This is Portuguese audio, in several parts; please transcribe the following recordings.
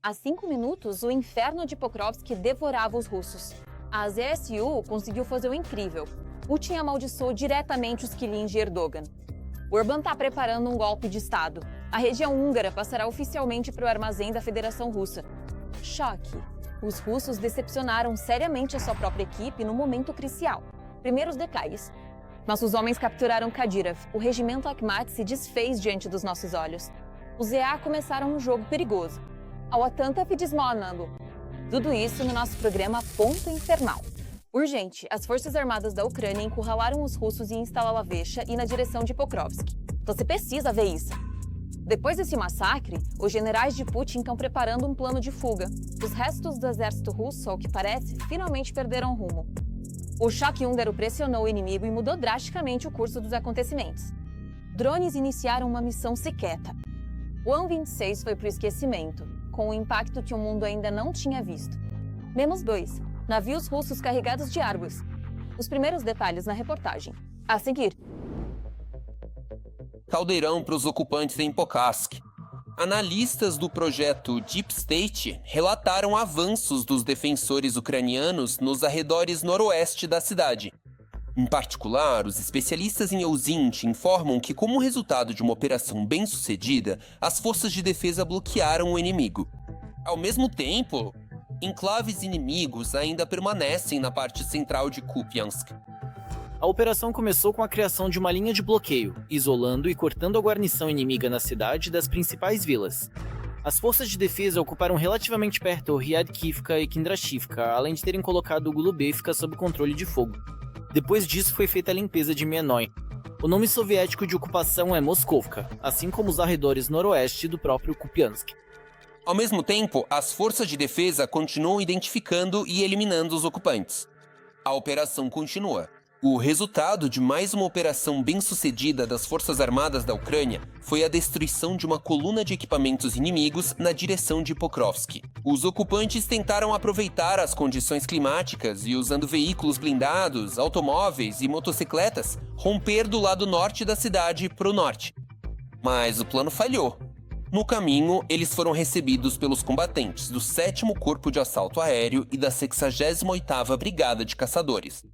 Há 5 minutos, o inferno de Pokrovsk devorava os russos. A ZSU conseguiu fazer o incrível. Putin amaldiçoou diretamente os quilins de Erdogan. O Orbán está preparando um golpe de Estado. A região húngara passará oficialmente para o armazém da Federação Russa. Choque. Os russos decepcionaram seriamente a sua própria equipe no momento crucial. Primeiros detalhes. Nossos homens capturaram Kadyrov. O regimento Akhmat se desfez diante dos nossos olhos. Os EA começaram um jogo perigoso. Ao Atanta desmonando. Tudo isso no nosso programa Ponto Infernal. Urgente, as Forças Armadas da Ucrânia encurralaram os russos em Stalovavecha e na direção de Pokrovsk. Você precisa ver isso. Depois desse massacre, os generais de Putin estão preparando um plano de fuga. Os restos do exército russo, ao que parece, finalmente perderam rumo. O choque húngaro pressionou o inimigo e mudou drasticamente o curso dos acontecimentos. Drones iniciaram uma missão secreta. O An-26 foi para o esquecimento, com um impacto que o mundo ainda não tinha visto. Menos 2. Navios russos carregados de árvores. Os primeiros detalhes na reportagem. A seguir. Caldeirão para os ocupantes em Pokrovsk. Analistas do projeto Deep State relataram avanços dos defensores ucranianos nos arredores noroeste da cidade. Em particular, os especialistas em Euzint informam que, como resultado de uma operação bem-sucedida, as forças de defesa bloquearam o inimigo. Ao mesmo tempo, enclaves inimigos ainda permanecem na parte central de Kupiansk. A operação começou com a criação de uma linha de bloqueio, isolando e cortando a guarnição inimiga na cidade e das principais vilas. As forças de defesa ocuparam relativamente perto Ryadkivka e Kindrashivka, além de terem colocado Golubevka sob controle de fogo. Depois disso foi feita a limpeza de Mianoi. O nome soviético de ocupação é Moskovka, assim como os arredores noroeste do próprio Kupiansk. Ao mesmo tempo, as forças de defesa continuam identificando e eliminando os ocupantes. A operação continua. O resultado de mais uma operação bem-sucedida das Forças Armadas da Ucrânia foi a destruição de uma coluna de equipamentos inimigos na direção de Pokrovsk. Os ocupantes tentaram aproveitar as condições climáticas e, usando veículos blindados, automóveis e motocicletas, romper do lado norte da cidade para o norte. Mas o plano falhou. No caminho, eles foram recebidos pelos combatentes do 7º Corpo de Assalto Aéreo e da 68ª Brigada de Caçadores.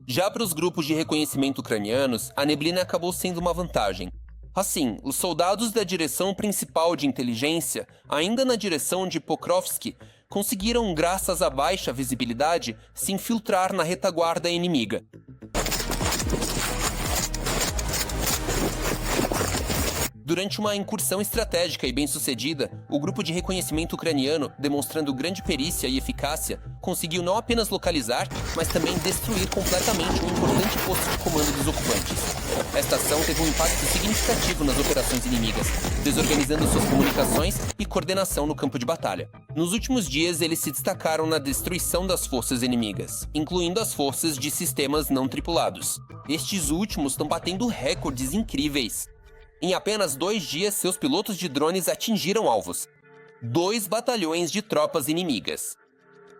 Já para os grupos de reconhecimento ucranianos, a neblina acabou sendo uma vantagem. Assim, os soldados da direção principal de inteligência, ainda na direção de Pokrovsk, conseguiram, graças à baixa visibilidade, se infiltrar na retaguarda inimiga. Durante uma incursão estratégica e bem-sucedida, o grupo de reconhecimento ucraniano, demonstrando grande perícia e eficácia, conseguiu não apenas localizar, mas também destruir completamente um importante posto de comando dos ocupantes. Esta ação teve um impacto significativo nas operações inimigas, desorganizando suas comunicações e coordenação no campo de batalha. Nos últimos dias, eles se destacaram na destruição das forças inimigas, incluindo as forças de sistemas não tripulados. Estes últimos estão batendo recordes incríveis. Em apenas 2 dias, seus pilotos de drones atingiram alvos. 2 batalhões de tropas inimigas.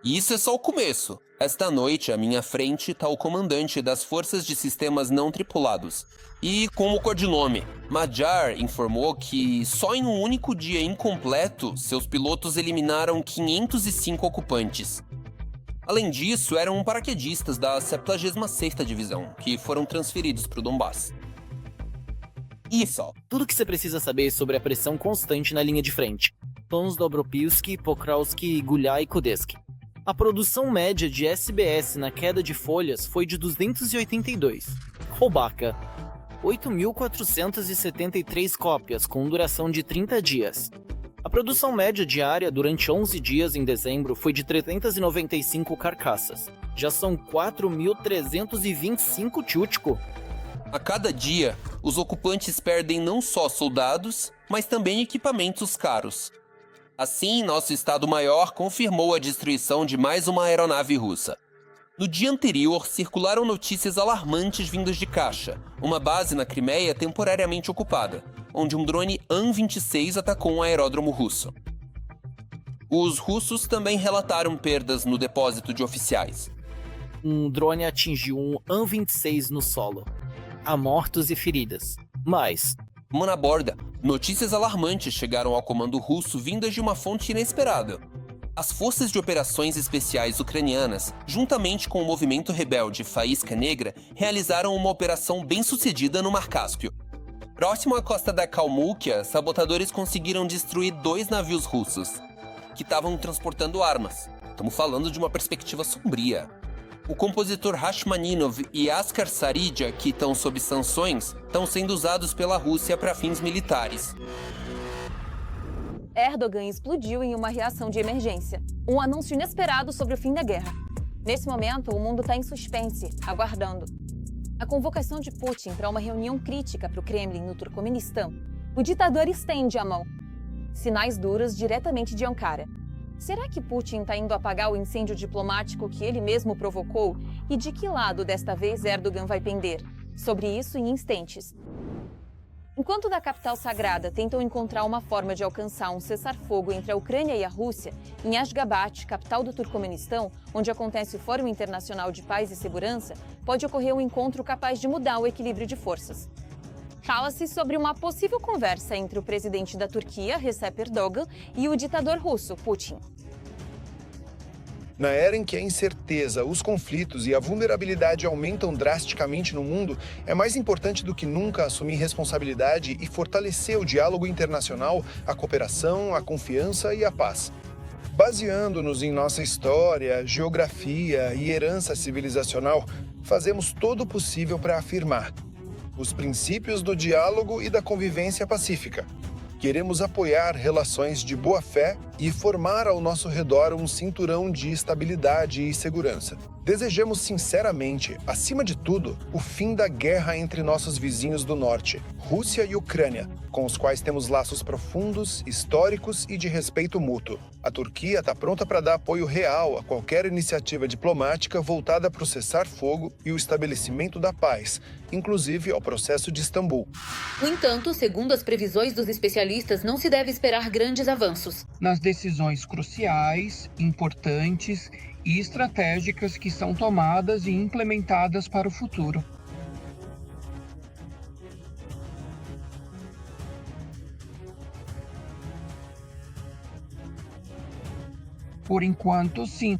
E isso é só o começo. Esta noite, à minha frente, está o comandante das forças de sistemas não tripulados. E, como codinome, Madjar informou que só em um único dia incompleto, seus pilotos eliminaram 505 ocupantes. Além disso, eram paraquedistas da 76ª Divisão, que foram transferidos para o Donbass. Isso, tudo o que você precisa saber sobre a pressão constante na linha de frente. Tons Dobropilsk, Pokrovsk, Gulyai e Kudesk. A produção média de SBS na queda de folhas foi de 282. Robaca, 8.473 cópias, com duração de 30 dias. A produção média diária durante 11 dias em dezembro foi de 395 carcaças. Já são 4.325 tchutchko. A cada dia, os ocupantes perdem não só soldados, mas também equipamentos caros. Assim, nosso Estado-Maior confirmou a destruição de mais uma aeronave russa. No dia anterior, circularam notícias alarmantes vindas de Kasha, uma base na Crimeia temporariamente ocupada, onde um drone An-26 atacou um aeródromo russo. Os russos também relataram perdas no depósito de oficiais. Um drone atingiu um An-26 no solo. Há mortos e feridas. Mas Uma na borda, Notícias alarmantes chegaram ao comando russo vindas de uma fonte inesperada. As Forças de Operações Especiais Ucranianas, juntamente com o movimento rebelde Faísca Negra, realizaram uma operação bem-sucedida no Mar Cáspio. Próximo à costa da Kalmúquia, sabotadores conseguiram destruir 2 navios russos, que estavam transportando armas. Estamos falando de uma perspectiva sombria. O compositor Rachmaninov e Askar Saridja, que estão sob sanções, estão sendo usados pela Rússia para fins militares. Erdogan explodiu em uma reação de emergência. Um anúncio inesperado sobre o fim da guerra. Nesse momento, o mundo está em suspense, aguardando. A convocação de Putin para uma reunião crítica para o Kremlin no Turcomenistão. O ditador estende a mão. Sinais duros diretamente de Ankara. Será que Putin está indo apagar o incêndio diplomático que ele mesmo provocou? E de que lado desta vez Erdogan vai pender? Sobre isso em instantes. Enquanto da capital sagrada tentam encontrar uma forma de alcançar um cessar-fogo entre a Ucrânia e a Rússia, em Ashgabat, capital do Turcomenistão, onde acontece o Fórum Internacional de Paz e Segurança, pode ocorrer um encontro capaz de mudar o equilíbrio de forças. Fala-se sobre uma possível conversa entre o presidente da Turquia, Recep Erdogan, e o ditador russo, Putin. Na era em que a incerteza, os conflitos e a vulnerabilidade aumentam drasticamente no mundo, é mais importante do que nunca assumir responsabilidade e fortalecer o diálogo internacional, a cooperação, a confiança e a paz. Baseando-nos em nossa história, geografia e herança civilizacional, fazemos todo o possível para afirmar os princípios do diálogo e da convivência pacífica. Queremos apoiar relações de boa-fé e formar ao nosso redor um cinturão de estabilidade e segurança. Desejamos sinceramente, acima de tudo, o fim da guerra entre nossos vizinhos do norte, Rússia e Ucrânia, com os quais temos laços profundos, históricos e de respeito mútuo. A Turquia está pronta para dar apoio real a qualquer iniciativa diplomática voltada para o cessar-fogo e o estabelecimento da paz, inclusive ao processo de Istambul. No entanto, segundo as previsões dos especialistas, não se deve esperar grandes avanços. Nas decisões cruciais, importantes e estratégicas que são tomadas e implementadas para o futuro. Por enquanto, sim.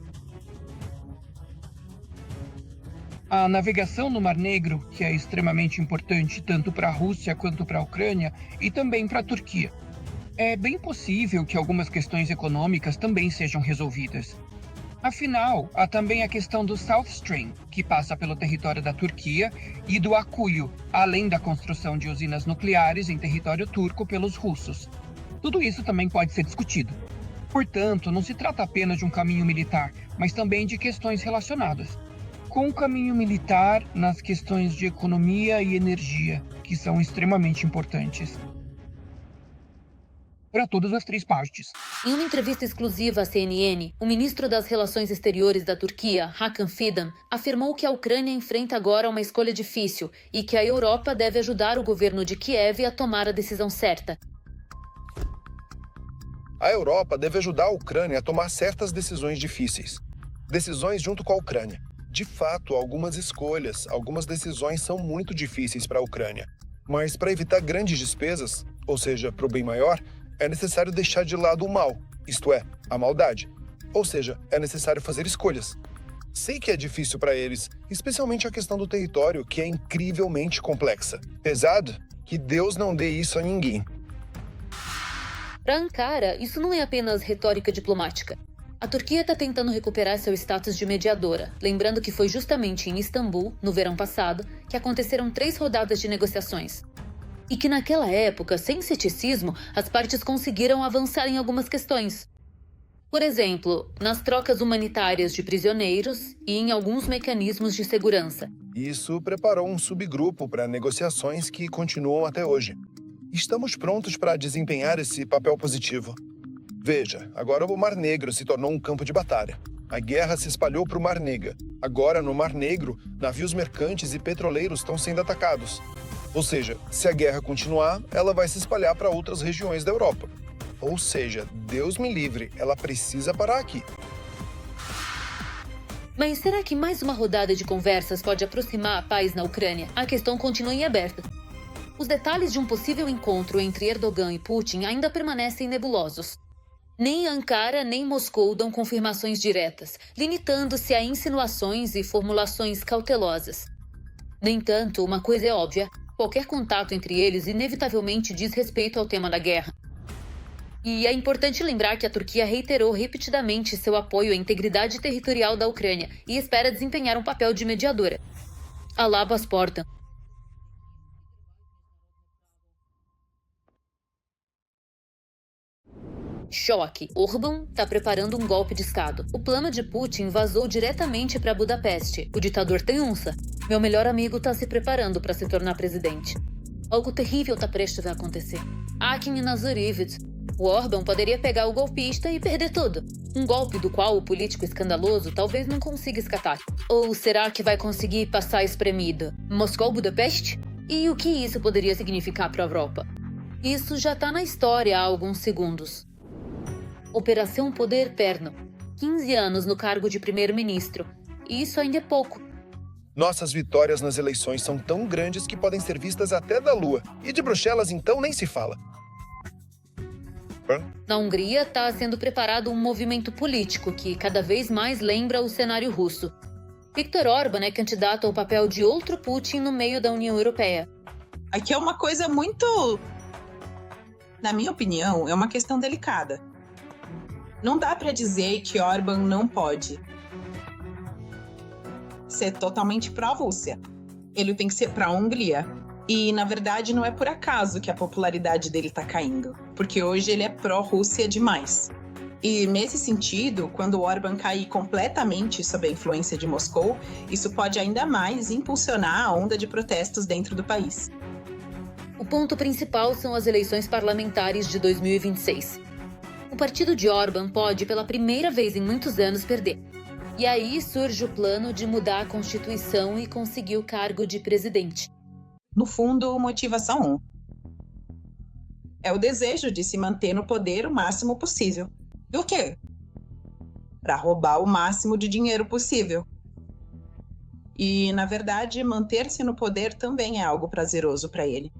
A navegação no Mar Negro, que é extremamente importante tanto para a Rússia quanto para a Ucrânia e também para a Turquia. É bem possível que algumas questões econômicas também sejam resolvidas. Afinal, há também a questão do South Stream, que passa pelo território da Turquia, e do Akuyu, além da construção de usinas nucleares em território turco pelos russos. Tudo isso também pode ser discutido. Portanto, não se trata apenas de um caminho militar, mas também de questões relacionadas. Com o caminho militar nas questões de economia e energia, que são extremamente importantes para todas as 3 partes. Em uma entrevista exclusiva à CNN, o ministro das Relações Exteriores da Turquia, Hakan Fidan, afirmou que a Ucrânia enfrenta agora uma escolha difícil e que a Europa deve ajudar o governo de Kiev a tomar a decisão certa. A Europa deve ajudar a Ucrânia a tomar certas decisões difíceis. Decisões junto com a Ucrânia. De fato, algumas decisões são muito difíceis para a Ucrânia. Mas para evitar grandes despesas, ou seja, para o bem maior, é necessário deixar de lado o mal, isto é, a maldade. Ou seja, é necessário fazer escolhas. Sei que é difícil para eles, especialmente a questão do território, que é incrivelmente complexa. Pesado? Que Deus não dê isso a ninguém. Para Ankara, isso não é apenas retórica diplomática. A Turquia está tentando recuperar seu status de mediadora, lembrando que foi justamente em Istambul, no verão passado, que aconteceram 3 rodadas de negociações. E que naquela época, sem ceticismo, as partes conseguiram avançar em algumas questões. Por exemplo, nas trocas humanitárias de prisioneiros e em alguns mecanismos de segurança. Isso preparou um subgrupo para negociações que continuam até hoje. Estamos prontos para desempenhar esse papel positivo. Veja, agora o Mar Negro se tornou um campo de batalha. A guerra se espalhou para o Mar Negro. Agora, no Mar Negro, navios mercantes e petroleiros estão sendo atacados. Ou seja, se a guerra continuar, ela vai se espalhar para outras regiões da Europa. Ou seja, Deus me livre, ela precisa parar aqui. Mas será que mais uma rodada de conversas pode aproximar a paz na Ucrânia? A questão continua em aberto. Os detalhes de um possível encontro entre Erdogan e Putin ainda permanecem nebulosos. Nem Ankara nem Moscou dão confirmações diretas, limitando-se a insinuações e formulações cautelosas. No entanto, uma coisa é óbvia: qualquer contato entre eles inevitavelmente diz respeito ao tema da guerra. E é importante lembrar que a Turquia reiterou repetidamente seu apoio à integridade territorial da Ucrânia e espera desempenhar um papel de mediadora. Alabas portam. Choque. Orbán está preparando um golpe de Estado. O plano de Putin vazou diretamente para Budapeste. O ditador tem onça. Meu melhor amigo está se preparando para se tornar presidente. Algo terrível está prestes a acontecer. Akin e Nazarevich. O Orbán poderia pegar o golpista e perder tudo. Um golpe do qual o político escandaloso talvez não consiga escapar. Ou será que vai conseguir passar espremido? Moscou-Budapeste? E o que isso poderia significar para a Europa? Isso já está na história há alguns segundos. Operação Poder Perno. 15 anos no cargo de primeiro-ministro. E isso ainda é pouco. Nossas vitórias nas eleições são tão grandes que podem ser vistas até da Lua. E de Bruxelas, então, nem se fala. Na Hungria está sendo preparado um movimento político que cada vez mais lembra o cenário russo. Viktor Orbán é candidato ao papel de outro Putin no meio da União Europeia. Aqui é uma coisa muito... Na minha opinião, é uma questão delicada. Não dá para dizer que Orbán não pode ser totalmente pró-Rússia. Ele tem que ser pró-Hungria. E, na verdade, não é por acaso que a popularidade dele está caindo. Porque hoje ele é pró-Rússia demais. E, nesse sentido, quando Orbán cair completamente sob a influência de Moscou, isso pode ainda mais impulsionar a onda de protestos dentro do país. O ponto principal são as eleições parlamentares de 2026. O partido de Orbán pode, pela primeira vez em muitos anos, perder. E aí surge o plano de mudar a Constituição e conseguir o cargo de presidente. No fundo, motivação 1. É o desejo de se manter no poder o máximo possível. Do quê? Para roubar o máximo de dinheiro possível. E, na verdade, manter-se no poder também é algo prazeroso para ele.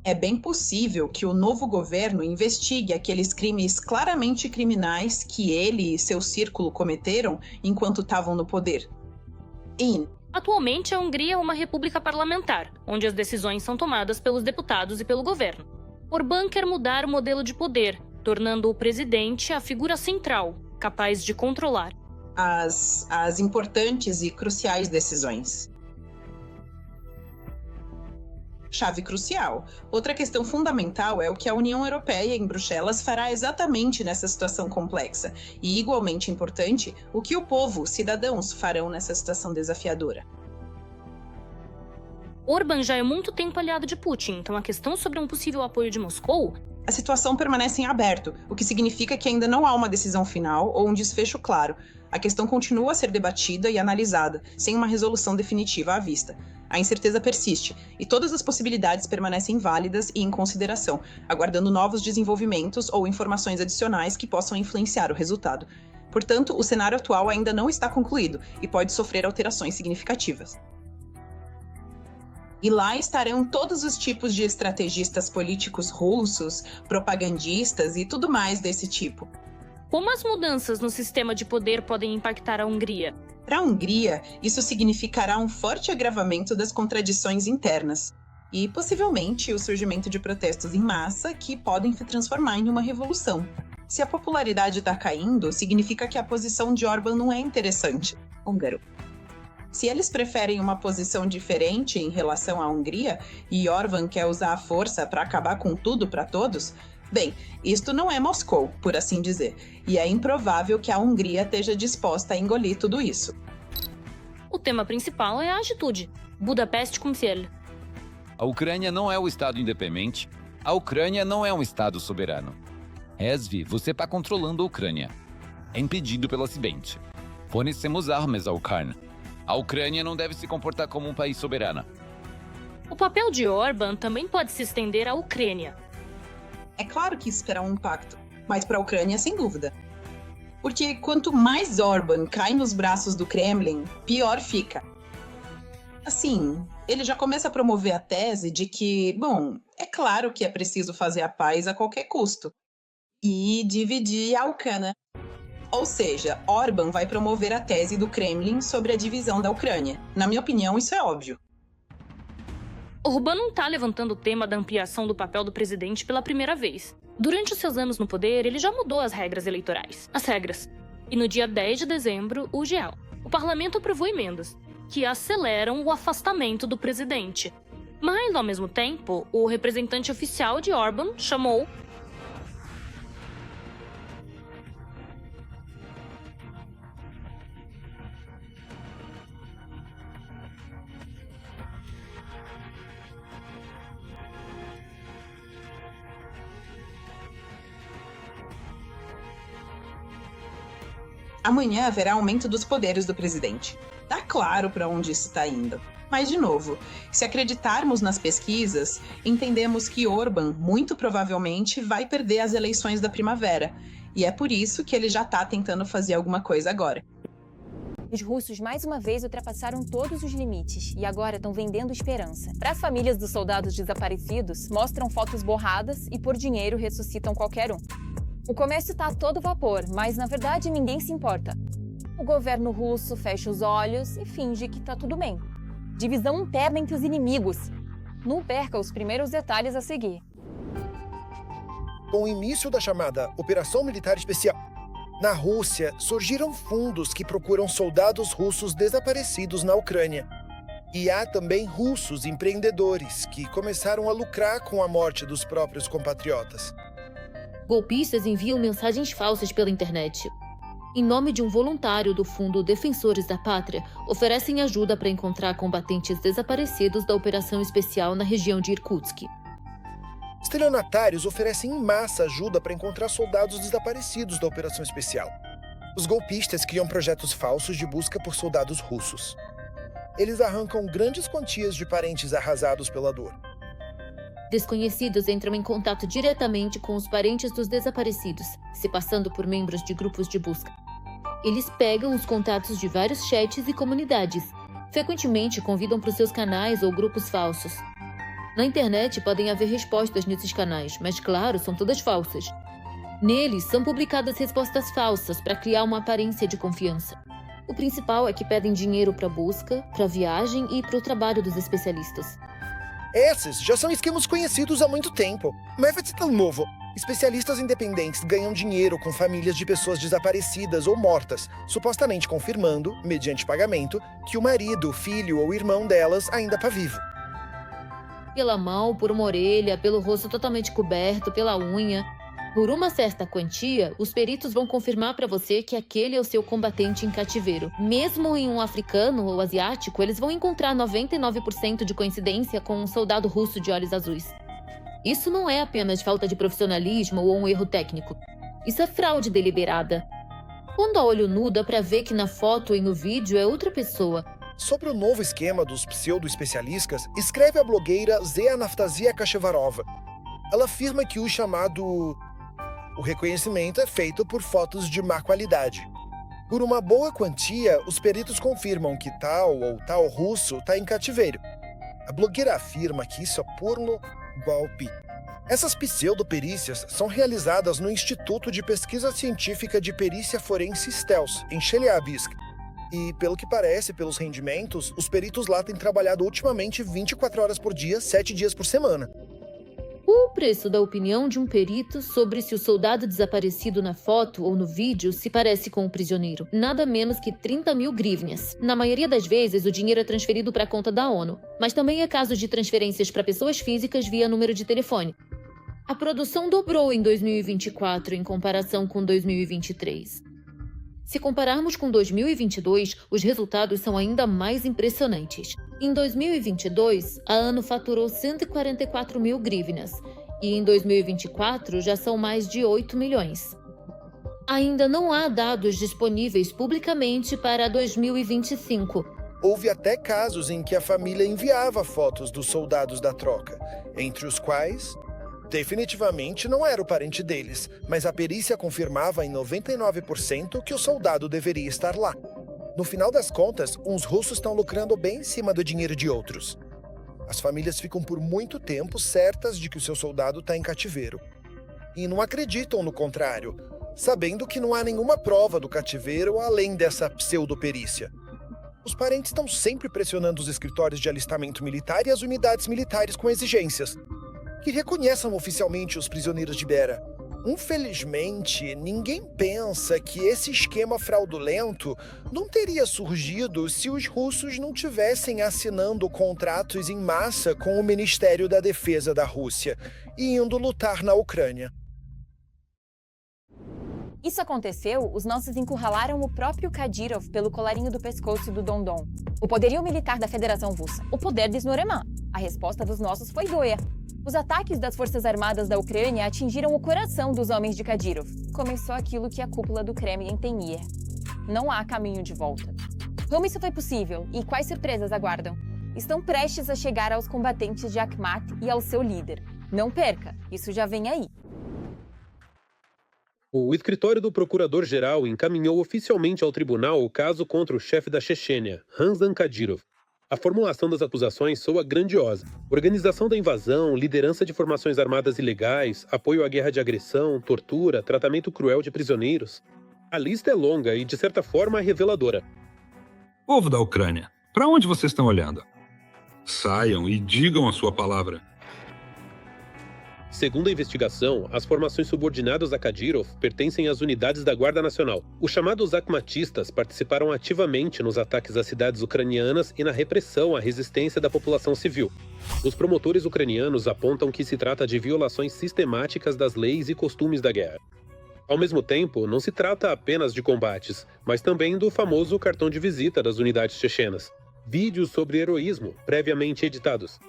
É bem possível que o novo governo investigue aqueles crimes claramente criminais que ele e seu círculo cometeram enquanto estavam no poder. Atualmente, a Hungria é uma república parlamentar, onde as decisões são tomadas pelos deputados e pelo governo. Orbán quer mudar o modelo de poder, tornando o presidente a figura central, capaz de controlar as importantes e cruciais decisões. Chave crucial. Outra questão fundamental é o que a União Europeia em Bruxelas fará exatamente nessa situação complexa. E, igualmente importante, o que o povo, os cidadãos, farão nessa situação desafiadora. Orbán já é muito tempo aliado de Putin, então a questão sobre um possível apoio de Moscou... A situação permanece em aberto, o que significa que ainda não há uma decisão final ou um desfecho claro. A questão continua a ser debatida e analisada, sem uma resolução definitiva à vista. A incerteza persiste, e todas as possibilidades permanecem válidas e em consideração, aguardando novos desenvolvimentos ou informações adicionais que possam influenciar o resultado. Portanto, o cenário atual ainda não está concluído e pode sofrer alterações significativas. E lá estarão todos os tipos de estrategistas políticos russos, propagandistas e tudo mais desse tipo. Como as mudanças no sistema de poder podem impactar a Hungria? Para a Hungria, isso significará um forte agravamento das contradições internas e, possivelmente, o surgimento de protestos em massa que podem se transformar em uma revolução. Se a popularidade está caindo, significa que a posição de Orbán não é interessante. Húngaro. Se eles preferem uma posição diferente em relação à Hungria e Orbán quer usar a força para acabar com tudo para todos, bem, isto não é Moscou, por assim dizer, e é improvável que a Hungria esteja disposta a engolir tudo isso. O tema principal é a atitude. Budapeste com fiel. A Ucrânia não é um Estado independente. A Ucrânia não é um Estado soberano. Resvi, você está controlando a Ucrânia. É impedido pelo Ocidente. Fornecemos armas à Ucrânia. A Ucrânia não deve se comportar como um país soberano. O papel de Orbán também pode se estender à Ucrânia. É claro que isso terá um impacto, mas para a Ucrânia, sem dúvida. Porque quanto mais Orbán cai nos braços do Kremlin, pior fica. Assim, ele já começa a promover a tese de que, bom, É claro que é preciso fazer a paz a qualquer custo. E dividir a Ucrânia. Ou seja, Orbán vai promover a tese do Kremlin sobre a divisão da Ucrânia. Na minha opinião, isso é óbvio. Orbán não está levantando o tema da ampliação do papel do presidente pela primeira vez. Durante os seus anos no poder, ele já mudou as regras eleitorais. As regras. E no dia 10 de dezembro, o parlamento aprovou emendas que aceleram o afastamento do presidente. Mas, ao mesmo tempo, o representante oficial de Orbán chamou Amanhã haverá aumento dos poderes do presidente. Tá claro para onde isso está indo. Mas, de novo, se acreditarmos nas pesquisas, entendemos que Orbán, muito provavelmente, vai perder as eleições da primavera. E é por isso que ele já está tentando fazer alguma coisa agora. Os russos, mais uma vez, ultrapassaram todos os limites e agora estão vendendo esperança. Para as famílias dos soldados desaparecidos, mostram fotos borradas e, por dinheiro, ressuscitam qualquer um. O comércio está a todo vapor, mas, na verdade, ninguém se importa. O governo russo fecha os olhos e finge que está tudo bem. Divisão interna entre os inimigos. Não perca os primeiros detalhes a seguir. Com o início da chamada Operação Militar Especial, na Rússia surgiram fundos que procuram soldados russos desaparecidos na Ucrânia. E há também russos empreendedores que começaram a lucrar com a morte dos próprios compatriotas. Golpistas enviam mensagens falsas pela internet. Em nome de um voluntário do Fundo Defensores da Pátria, oferecem ajuda para encontrar combatentes desaparecidos da Operação Especial na região de Irkutsk. Estelionatários oferecem em massa ajuda para encontrar soldados desaparecidos da Operação Especial. Os golpistas criam projetos falsos de busca por soldados russos. Eles arrancam grandes quantias de parentes arrasados pela dor. Desconhecidos entram em contato diretamente com os parentes dos desaparecidos, se passando por membros de grupos de busca. Eles pegam os contatos de vários chats e comunidades. Frequentemente convidam para os seus canais ou grupos falsos. Na internet podem haver respostas nesses canais, mas claro, são todas falsas. Neles são publicadas respostas falsas para criar uma aparência de confiança. O principal é que pedem dinheiro para busca, para viagem e para o trabalho dos especialistas. Esses já são esquemas conhecidos há muito tempo. Não é tão novo. Especialistas independentes ganham dinheiro com famílias de pessoas desaparecidas ou mortas, supostamente confirmando, mediante pagamento, que o marido, filho ou irmão delas ainda está vivo. Pela mão, por uma orelha, pelo rosto totalmente coberto, pela unha. Por uma certa quantia, os peritos vão confirmar para você que aquele é o seu combatente em cativeiro. Mesmo em um africano ou asiático, eles vão encontrar 99% de coincidência com um soldado russo de olhos azuis. Isso não é apenas falta de profissionalismo ou um erro técnico. Isso é fraude deliberada. Quando a olho nu dá para ver que na foto e no vídeo é outra pessoa. Sobre o novo esquema dos pseudo-especialistas, escreve a blogueira Zé Anastasia Kashevarova. Ela afirma que o reconhecimento é feito por fotos de má qualidade. Por uma boa quantia, os peritos confirmam que tal ou tal russo está em cativeiro. A blogueira afirma que isso é porno golpe. Essas pseudoperícias são realizadas no Instituto de Pesquisa Científica de Perícia Forense Stels, em Chelyabinsk. E, pelo que parece, pelos rendimentos, os peritos lá têm trabalhado ultimamente 24 horas por dia, 7 dias por semana. O preço da opinião de um perito sobre se o soldado desaparecido na foto ou no vídeo se parece com o prisioneiro. Nada menos que 30 mil hryvnias. Na maioria das vezes, o dinheiro é transferido para a conta da ONU. Mas também é caso de transferências para pessoas físicas via número de telefone. A produção dobrou em 2024 em comparação com 2023. Se compararmos com 2022, os resultados são ainda mais impressionantes. Em 2022, a ANO faturou 144 mil hryvnias e em 2024 já são mais de 8 milhões. Ainda não há dados disponíveis publicamente para 2025. Houve até casos em que a família enviava fotos dos soldados da troca, entre os quais definitivamente não era o parente deles, mas a perícia confirmava em 99% que o soldado deveria estar lá. No final das contas, uns russos estão lucrando bem em cima do dinheiro de outros. As famílias ficam por muito tempo certas de que o seu soldado está em cativeiro. E não acreditam no contrário, sabendo que não há nenhuma prova do cativeiro além dessa pseudoperícia. Os parentes estão sempre pressionando os escritórios de alistamento militar e as unidades militares com exigências que reconheçam oficialmente os prisioneiros de Bera. Infelizmente, ninguém pensa que esse esquema fraudulento não teria surgido se os russos não tivessem assinando contratos em massa com o Ministério da Defesa da Rússia e indo lutar na Ucrânia. Isso aconteceu, os nossos encurralaram o próprio Kadyrov pelo colarinho do pescoço do Dondon. O poderio militar da Federação Russa, o poder de Snoreman. A resposta dos nossos foi doia. Os ataques das Forças Armadas da Ucrânia atingiram o coração dos homens de Kadyrov. Começou aquilo que a cúpula do Kremlin temia. Não há caminho de volta. Como isso foi possível e quais surpresas aguardam? Estão prestes a chegar aos combatentes de Akhmat e ao seu líder. Não perca, isso já vem aí. O escritório do procurador-geral encaminhou oficialmente ao tribunal o caso contra o chefe da Chechênia, Ramzan Kadyrov. A formulação das acusações soa grandiosa. Organização da invasão, liderança de formações armadas ilegais, apoio à guerra de agressão, tortura, tratamento cruel de prisioneiros. A lista é longa e, de certa forma, reveladora. Povo da Ucrânia, para onde vocês estão olhando? Saiam e digam a sua palavra. Segundo a investigação, as formações subordinadas a Kadyrov pertencem às unidades da Guarda Nacional. Os chamados akhmatistas participaram ativamente nos ataques às cidades ucranianas e na repressão à resistência da população civil. Os promotores ucranianos apontam que se trata de violações sistemáticas das leis e costumes da guerra. Ao mesmo tempo, não se trata apenas de combates, mas também do famoso cartão de visita das unidades chechenas. Vídeos sobre heroísmo, previamente editados.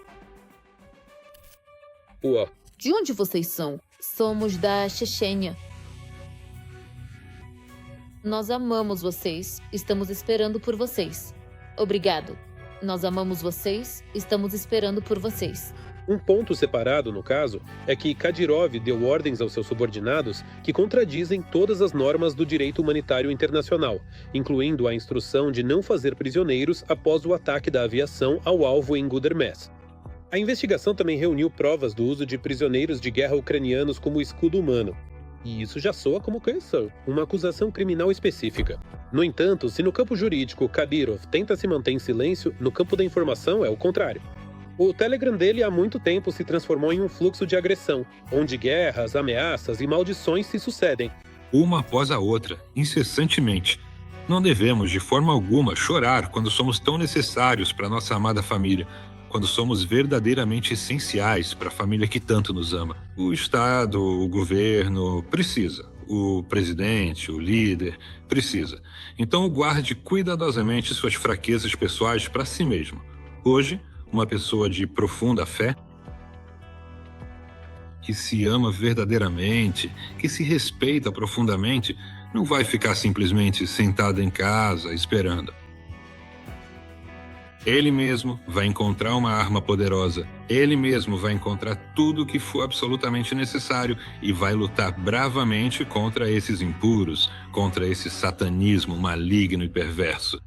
De onde vocês são? Somos da Chechênia. Nós amamos vocês. Estamos esperando por vocês. Obrigado. Nós amamos vocês. Estamos esperando por vocês. Um ponto separado, no caso, é que Kadyrov deu ordens aos seus subordinados que contradizem todas as normas do direito humanitário internacional, incluindo a instrução de não fazer prisioneiros após o ataque da aviação ao alvo em Gudermes. A investigação também reuniu provas do uso de prisioneiros de guerra ucranianos como escudo humano. E isso já soa como coerção, uma acusação criminal específica. No entanto, se no campo jurídico Kadyrov tenta se manter em silêncio, no campo da informação é o contrário. O Telegram dele há muito tempo se transformou em um fluxo de agressão, onde guerras, ameaças e maldições se sucedem. Uma após a outra, incessantemente. Não devemos, de forma alguma, chorar quando somos tão necessários para nossa amada família. Quando somos verdadeiramente essenciais para a família que tanto nos ama. O Estado, o governo, precisa. O presidente, o líder, precisa. Então guarde cuidadosamente suas fraquezas pessoais para si mesmo. Hoje, uma pessoa de profunda fé, que se ama verdadeiramente, que se respeita profundamente, não vai ficar simplesmente sentada em casa esperando. Ele mesmo vai encontrar uma arma poderosa. Ele mesmo vai encontrar tudo o que for absolutamente necessário e vai lutar bravamente contra esses impuros, contra esse satanismo maligno e perverso.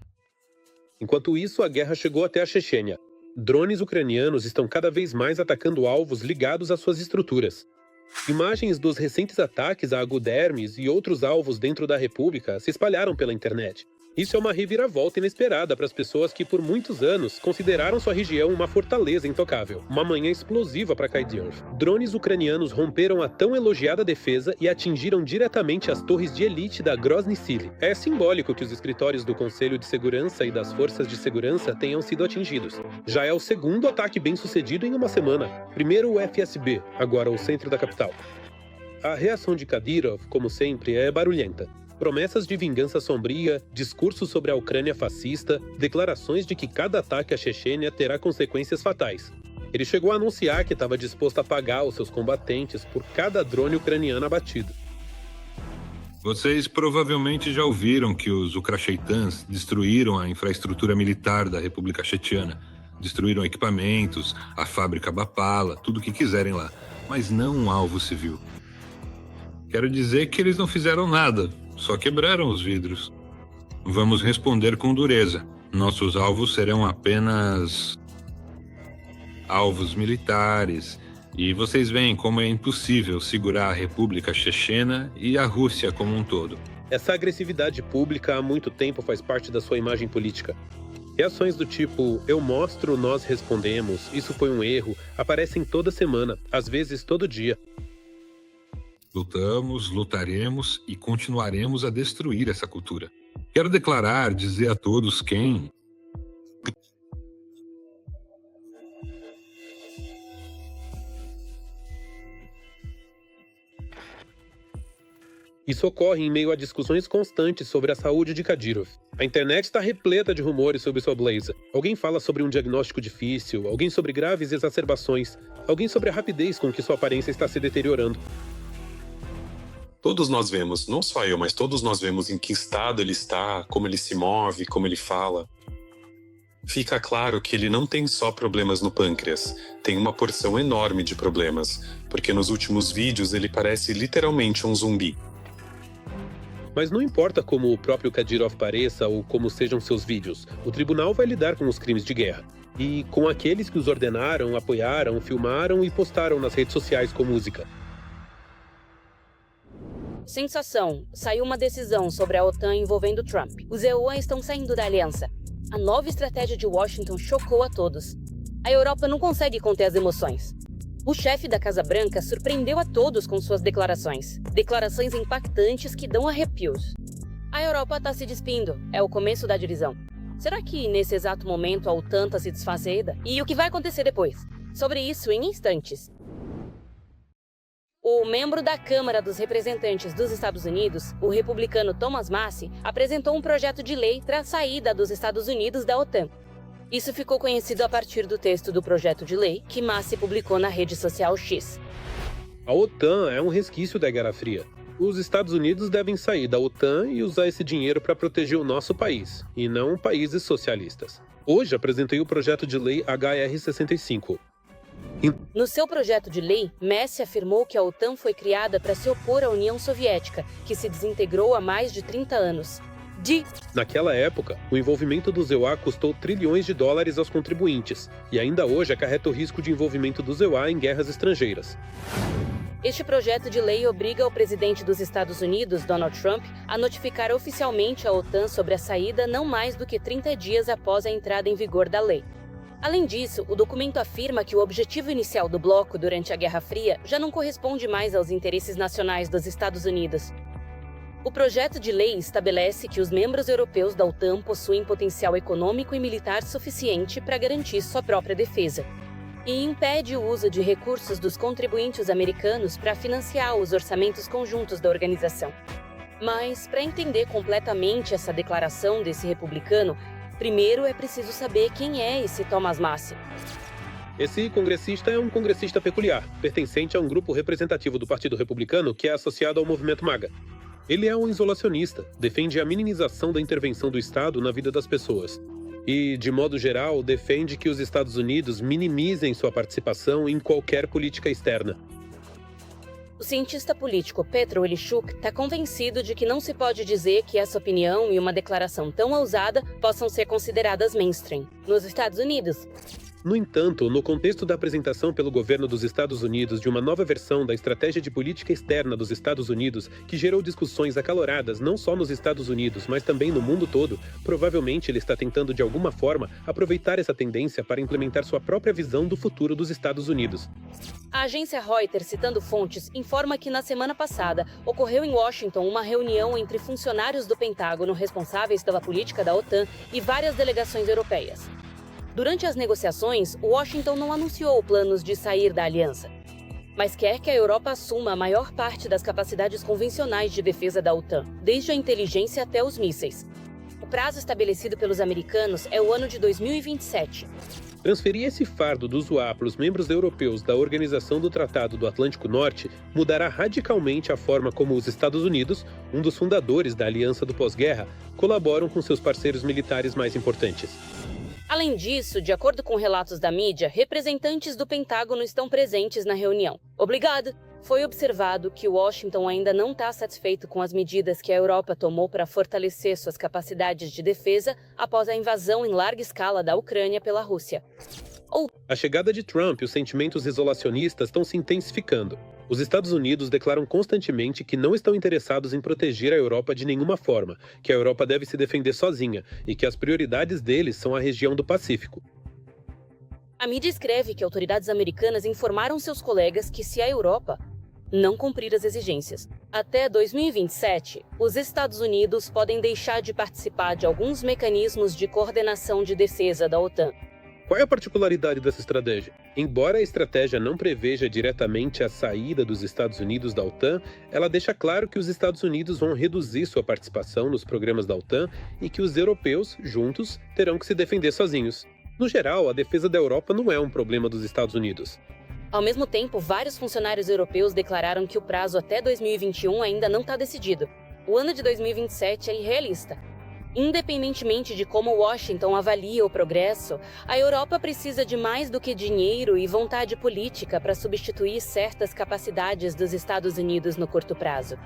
Enquanto isso, a guerra chegou até a Chechênia. Drones ucranianos estão cada vez mais atacando alvos ligados às suas estruturas. Imagens dos recentes ataques a Gudermes e outros alvos dentro da República se espalharam pela internet. Isso é uma reviravolta inesperada para as pessoas que por muitos anos consideraram sua região uma fortaleza intocável. Uma manhã explosiva para Kadyrov. Drones ucranianos romperam a tão elogiada defesa e atingiram diretamente as torres de elite da Grozny Sili. É simbólico que os escritórios do Conselho de Segurança e das Forças de Segurança tenham sido atingidos. Já é o segundo ataque bem-sucedido em uma semana. Primeiro o FSB, agora o centro da capital. A reação de Kadyrov, como sempre, é barulhenta. Promessas de vingança sombria, discursos sobre a Ucrânia fascista, declarações de que cada ataque à Chechênia terá consequências fatais. Ele chegou a anunciar que estava disposto a pagar os seus combatentes por cada drone ucraniano abatido. Vocês provavelmente já ouviram que os Ukracheitãs destruíram a infraestrutura militar da República Chechena. Destruíram equipamentos, a fábrica Bapala, tudo o que quiserem lá, mas não um alvo civil. Quero dizer que eles não fizeram nada. Só quebraram os vidros. Vamos responder com dureza. Nossos alvos serão apenas alvos militares, e vocês veem como é impossível segurar a República Chechena e a Rússia como um todo. Essa agressividade pública há muito tempo faz parte da sua imagem política. Reações do tipo, eu mostro, nós respondemos, isso foi um erro, aparecem toda semana, às vezes todo dia. Lutamos, lutaremos e continuaremos a destruir essa cultura. Quero declarar, dizer a todos quem... Isso ocorre em meio a discussões constantes sobre a saúde de Kadyrov. A internet está repleta de rumores sobre sua blazer. Alguém fala sobre um diagnóstico difícil, alguém sobre graves exacerbações, alguém sobre a rapidez com que sua aparência está se deteriorando. Todos nós vemos, não só eu, mas todos nós vemos em que estado ele está, como ele se move, como ele fala. Fica claro que ele não tem só problemas no pâncreas, tem uma porção enorme de problemas, porque nos últimos vídeos ele parece literalmente um zumbi. Mas não importa como o próprio Kadyrov pareça ou como sejam seus vídeos, o tribunal vai lidar com os crimes de guerra. E com aqueles que os ordenaram, apoiaram, filmaram e postaram nas redes sociais com música. Sensação. Saiu uma decisão sobre a OTAN envolvendo Trump. Os EUA estão saindo da aliança. A nova estratégia de Washington chocou a todos. A Europa não consegue conter as emoções. O chefe da Casa Branca surpreendeu a todos com suas declarações. Declarações impactantes que dão arrepios. A Europa está se despindo. É o começo da divisão. Será que, nesse exato momento, a OTAN está se desfazendo? E o que vai acontecer depois? Sobre isso em instantes. O membro da Câmara dos Representantes dos Estados Unidos, o republicano Thomas Massie, apresentou um projeto de lei para a saída dos Estados Unidos da OTAN. Isso ficou conhecido a partir do texto do projeto de lei que Massie publicou na rede social X. A OTAN é um resquício da Guerra Fria. Os Estados Unidos devem sair da OTAN e usar esse dinheiro para proteger o nosso país, e não países socialistas. Hoje apresentei o projeto de lei HR-65. No seu projeto de lei, Massie afirmou que a OTAN foi criada para se opor à União Soviética, que se desintegrou há mais de 30 anos. Naquela época, o envolvimento dos EUA custou trilhões de dólares aos contribuintes, e ainda hoje acarreta o risco de envolvimento dos EUA em guerras estrangeiras. Este projeto de lei obriga o presidente dos Estados Unidos, Donald Trump, a notificar oficialmente a OTAN sobre a saída não mais do que 30 dias após a entrada em vigor da lei. Além disso, o documento afirma que o objetivo inicial do bloco durante a Guerra Fria já não corresponde mais aos interesses nacionais dos Estados Unidos. O projeto de lei estabelece que os membros europeus da OTAN possuem potencial econômico e militar suficiente para garantir sua própria defesa, e impede o uso de recursos dos contribuintes americanos para financiar os orçamentos conjuntos da organização. Mas, para entender completamente essa declaração desse republicano, primeiro é preciso saber quem é esse Thomas Massie. Esse congressista é um congressista peculiar, pertencente a um grupo representativo do Partido Republicano que é associado ao movimento MAGA. Ele é um isolacionista, defende a minimização da intervenção do Estado na vida das pessoas. E, de modo geral, defende que os Estados Unidos minimizem sua participação em qualquer política externa. O cientista político Petro Olishuk está convencido de que não se pode dizer que essa opinião e uma declaração tão ousada possam ser consideradas mainstream nos Estados Unidos. No entanto, no contexto da apresentação pelo governo dos Estados Unidos de uma nova versão da estratégia de política externa dos Estados Unidos, que gerou discussões acaloradas não só nos Estados Unidos, mas também no mundo todo, provavelmente ele está tentando de alguma forma aproveitar essa tendência para implementar sua própria visão do futuro dos Estados Unidos. A agência Reuters, citando fontes, informa que na semana passada ocorreu em Washington uma reunião entre funcionários do Pentágono responsáveis pela política da OTAN e várias delegações europeias. Durante as negociações, Washington não anunciou planos de sair da aliança, mas quer que a Europa assuma a maior parte das capacidades convencionais de defesa da OTAN, desde a inteligência até os mísseis. O prazo estabelecido pelos americanos é o ano de 2027. Transferir esse fardo do UA para os membros europeus da Organização do Tratado do Atlântico Norte mudará radicalmente a forma como os Estados Unidos, um dos fundadores da Aliança do Pós-Guerra, colaboram com seus parceiros militares mais importantes. Além disso, de acordo com relatos da mídia, representantes do Pentágono estão presentes na reunião. Obrigado! Foi observado que Washington ainda não está satisfeito com as medidas que a Europa tomou para fortalecer suas capacidades de defesa após a invasão em larga escala da Ucrânia pela Rússia. A chegada de Trump e os sentimentos isolacionistas estão se intensificando. Os Estados Unidos declaram constantemente que não estão interessados em proteger a Europa de nenhuma forma, que a Europa deve se defender sozinha e que as prioridades deles são a região do Pacífico. A mídia escreve que autoridades americanas informaram seus colegas que se a Europa não cumprir as exigências até 2027, os Estados Unidos podem deixar de participar de alguns mecanismos de coordenação de defesa da OTAN. Qual é a particularidade dessa estratégia? Embora a estratégia não preveja diretamente a saída dos Estados Unidos da OTAN, ela deixa claro que os Estados Unidos vão reduzir sua participação nos programas da OTAN e que os europeus, juntos, terão que se defender sozinhos. No geral, a defesa da Europa não é um problema dos Estados Unidos. Ao mesmo tempo, vários funcionários europeus declararam que o prazo até 2021 ainda não está decidido. O ano de 2027 é irrealista. Independentemente de como Washington avalia o progresso, a Europa precisa de mais do que dinheiro e vontade política para substituir certas capacidades dos Estados Unidos no curto prazo.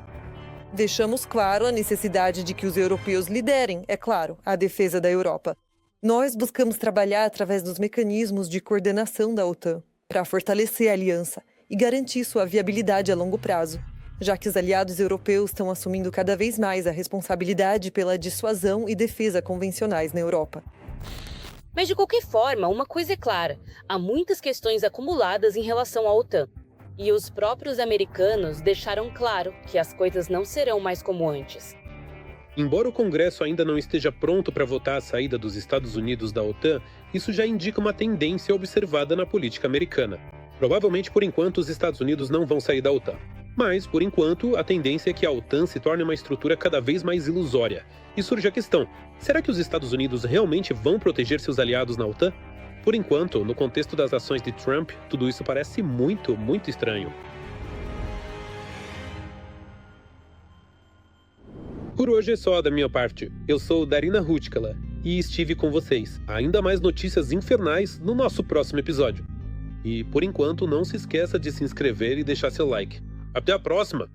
Deixamos claro a necessidade de que os europeus liderem, é claro, a defesa da Europa. Nós buscamos trabalhar através dos mecanismos de coordenação da OTAN para fortalecer a aliança e garantir sua viabilidade a longo prazo, já que os aliados europeus estão assumindo cada vez mais a responsabilidade pela dissuasão e defesa convencionais na Europa. Mas, de qualquer forma, uma coisa é clara: há muitas questões acumuladas em relação à OTAN. E os próprios americanos deixaram claro que as coisas não serão mais como antes. Embora o Congresso ainda não esteja pronto para votar a saída dos Estados Unidos da OTAN, isso já indica uma tendência observada na política americana. Provavelmente, por enquanto, os Estados Unidos não vão sair da OTAN. Mas, por enquanto, a tendência é que a OTAN se torne uma estrutura cada vez mais ilusória. E surge a questão: será que os Estados Unidos realmente vão proteger seus aliados na OTAN? Por enquanto, no contexto das ações de Trump, tudo isso parece muito, muito estranho. Por hoje é só da minha parte. Eu sou Darina Rutkala e estive com vocês. Ainda mais notícias infernais no nosso próximo episódio. E, por enquanto, não se esqueça de se inscrever e deixar seu like. Até a próxima!